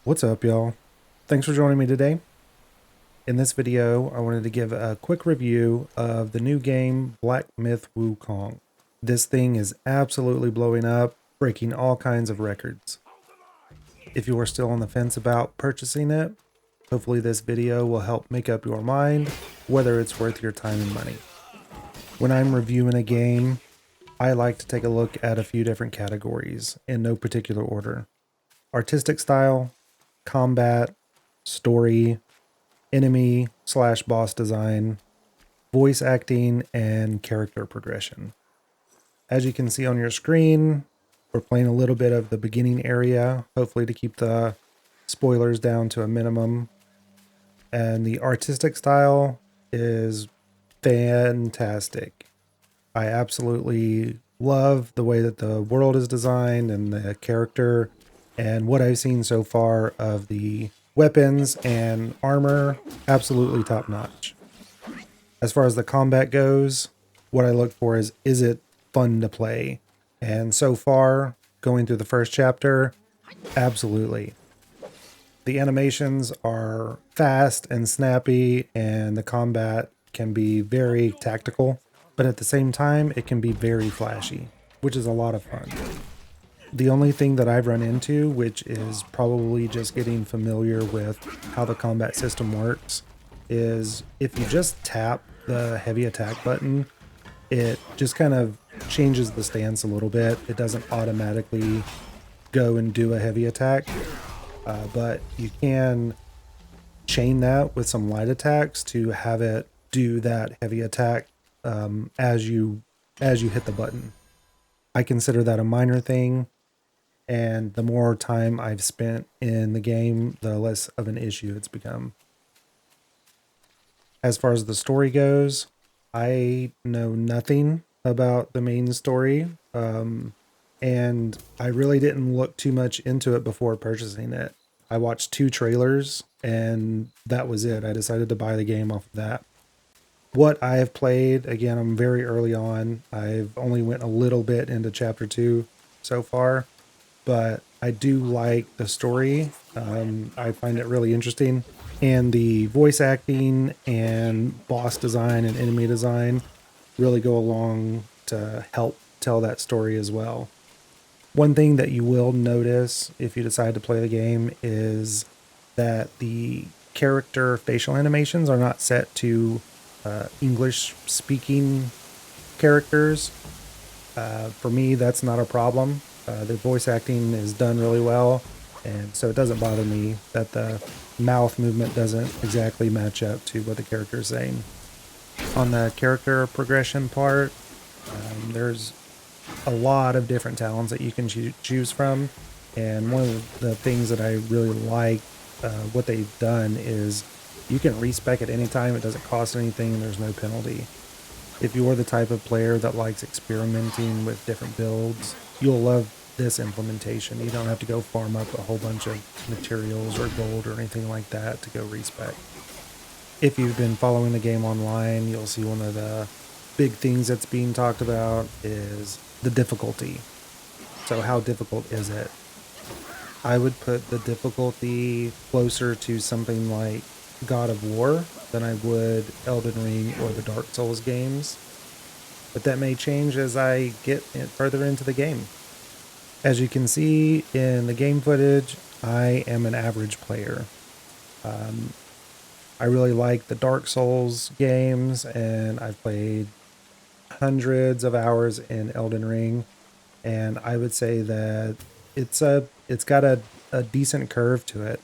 What's up, y'all? Thanks for joining me today. In this video, I wanted to give a quick review of the new game, Black Myth Wukong. This thing is absolutely blowing up, breaking all kinds of records. If you are still on the fence about purchasing it, hopefully this video will help make up your mind whether it's worth your time and money. When I'm reviewing a game, I like to take a look at a few different categories in no particular order: artistic style, combat, story, enemy/boss design, voice acting, and character progression. As you can see on your screen, we're playing a little bit of the beginning area, hopefully to keep the spoilers down to a minimum. And the artistic style is fantastic. I absolutely love the way that the world is designed and the character, and what I've seen so far of the weapons and armor, absolutely top notch. As far as the combat goes, what I look for is it fun to play? And so far, going through the first chapter, absolutely. The animations are fast and snappy, and the combat can be very tactical, but at the same time, it can be very flashy, which is a lot of fun. The only thing that I've run into, which is probably just getting familiar with how the combat system works, is if you just tap the heavy attack button, it just kind of changes the stance a little bit. It doesn't automatically go and do a heavy attack, but you can chain that with some light attacks to have it do that heavy attack as you hit the button. I consider that a minor thing, and the more time I've spent in the game, the less of an issue it's become. As far as the story goes, I know nothing about the main story, and I really didn't look too much into it before purchasing it. I watched 2 trailers, and that was it. I decided to buy the game off of that. What I have played, again, I'm very early on. I've only went a little bit into chapter 2 so far, but I do like the story. I find it really interesting. And the voice acting and boss design and enemy design really go along to help tell that story as well. One thing that you will notice if you decide to play the game is that the character facial animations are not set to English speaking characters. For me, that's not a problem. The voice acting is done really well, and so it doesn't bother me that the mouth movement doesn't exactly match up to what the character is saying. On the character progression part, there's a lot of different talents that you can choose from, and one of the things that I really like what they've done is you can respec at any time. It doesn't cost anything, and there's no penalty. If you're the type of player that likes experimenting with different builds, you'll love this implementation. You don't have to go farm up a whole bunch of materials or gold or anything like that to go respec. If you've been following the game online, you'll see one of the big things that's being talked about is the difficulty. So how difficult is it? I would put the difficulty closer to something like God of War than I would Elden Ring or the Dark Souls games, but that may change as I get further into the game. As you can see in the game footage, I am an average player. I really like the Dark Souls games, and I've played hundreds of hours in Elden Ring, and I would say that it's got a decent curve to it.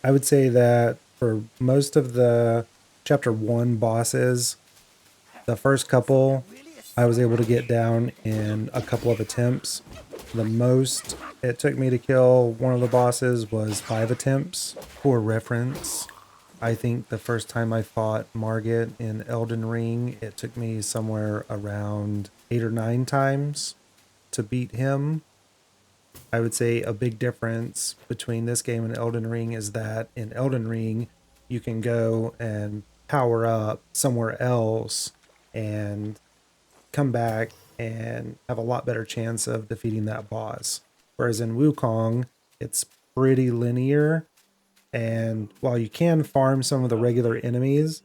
I would say that for most of the chapter 1 bosses, the first couple I was able to get down in a couple of attempts. The most it took me to kill one of the bosses was 5 attempts. For reference, I think the first time I fought Margit in Elden Ring, it took me somewhere around 8 or 9 times to beat him. I would say a big difference between this game and Elden Ring is that in Elden Ring, you can go and power up somewhere else and come back and have a lot better chance of defeating that boss. Whereas in Wukong, it's pretty linear. And while you can farm some of the regular enemies,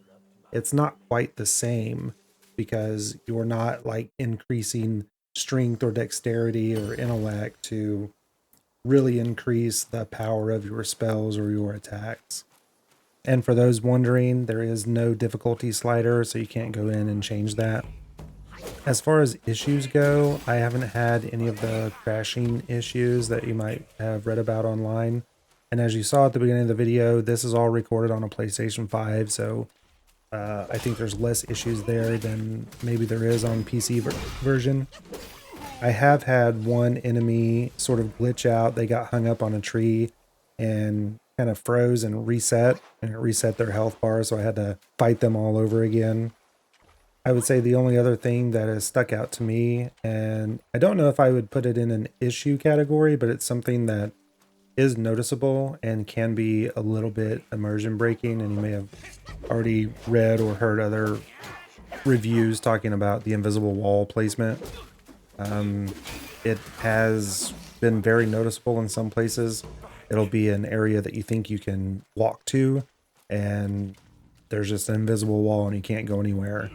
it's not quite the same because you're not like increasing strength or dexterity or intellect to really increase the power of your spells or your attacks. And for those wondering, there is no difficulty slider, so you can't go in and change that. As far as issues go, I haven't had any of the crashing issues that you might have read about online. And as you saw at the beginning of the video, this is all recorded on a PlayStation 5, so I think there's less issues there than maybe there is on PC version. I have had one enemy sort of glitch out. They got hung up on a tree and kind of froze and it reset their health bar, so I had to fight them all over again. I would say the only other thing that has stuck out to me, and I don't know if I would put it in an issue category, but it's something that is noticeable and can be a little bit immersion breaking, and you may have already read or heard other reviews talking about the invisible wall placement. It has been very noticeable in some places. It'll be an area that you think you can walk to, and there's just an invisible wall and you can't go anywhere.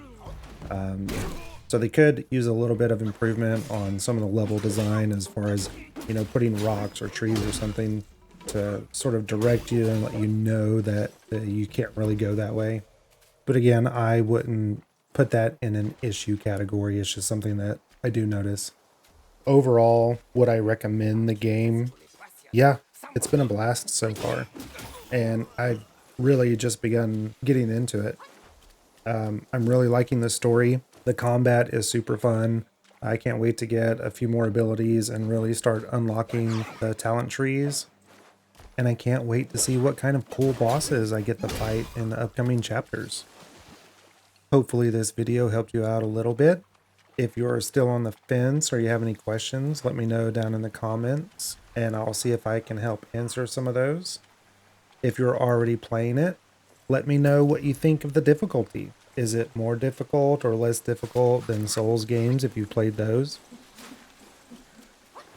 So they could use a little bit of improvement on some of the level design as far as, putting rocks or trees or something to sort of direct you and let you know that you can't really go that way. But again, I wouldn't put that in an issue category. It's just something that I do notice. Overall, would I recommend the game? Yeah, it's been a blast so far. And I've really just begun getting into it. I'm really liking the story. The combat is super fun. I can't wait to get a few more abilities and really start unlocking the talent trees. And I can't wait to see what kind of cool bosses I get to fight in the upcoming chapters. Hopefully this video helped you out a little bit. If you're still on the fence or you have any questions, let me know down in the comments and I'll see if I can help answer some of those. If you're already playing it, let me know what you think of the difficulty. Is it more difficult or less difficult than Souls games if you played those?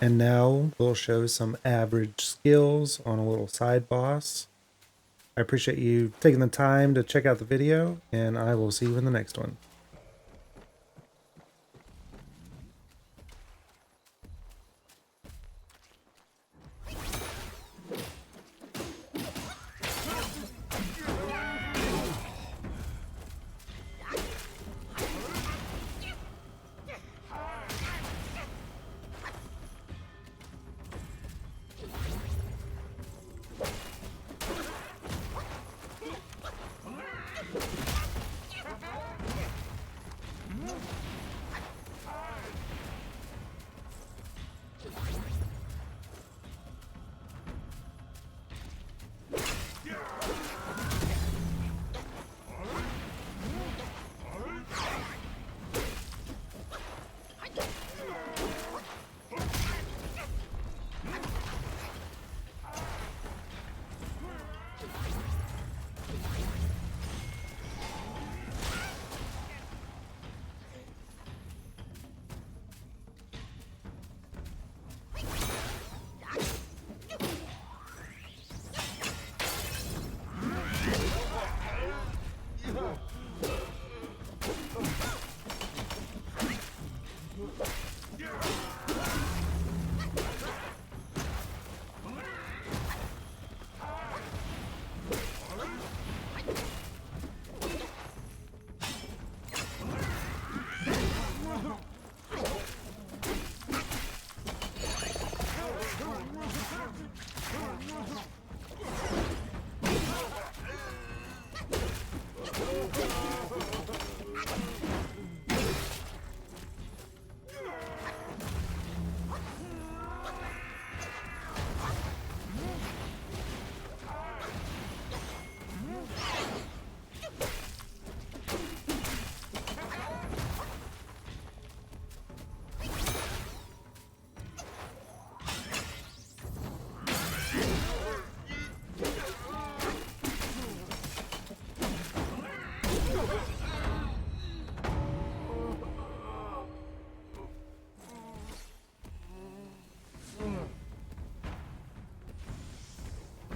And now we'll show some average skills on a little side boss. I appreciate you taking the time to check out the video, and I will see you in the next one.